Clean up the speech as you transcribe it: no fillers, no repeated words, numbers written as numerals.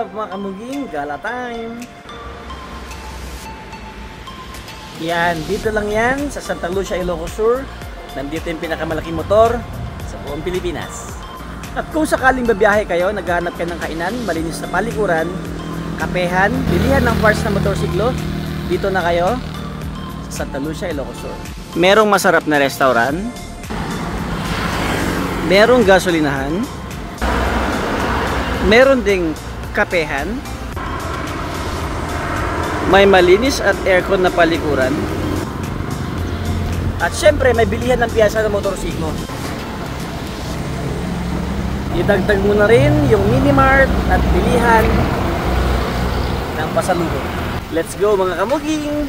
up mga kamuging? Gala time! Yan, dito lang yan sa Santa Lucia, Ilocos Sur. Nandito yung pinakamalaking motor sa buong Pilipinas. At kung sakaling babiyahe kayo, naghahanap ka ng kainan, malinis na palikuran, kapehan, bilihan ng parts ng motorsiklo, dito na kayo sa Santa Lucia, Ilocos Sur. Merong masarap na restaurant, merong gasolinahan, meron ding kapehan, may malinis at aircon na palikuran, at syempre may bilihan ng piyesa ng motorsiklo. Idagdag mo na rin yung minimart at bilihan ng pasalubong. Let's go mga kamuging!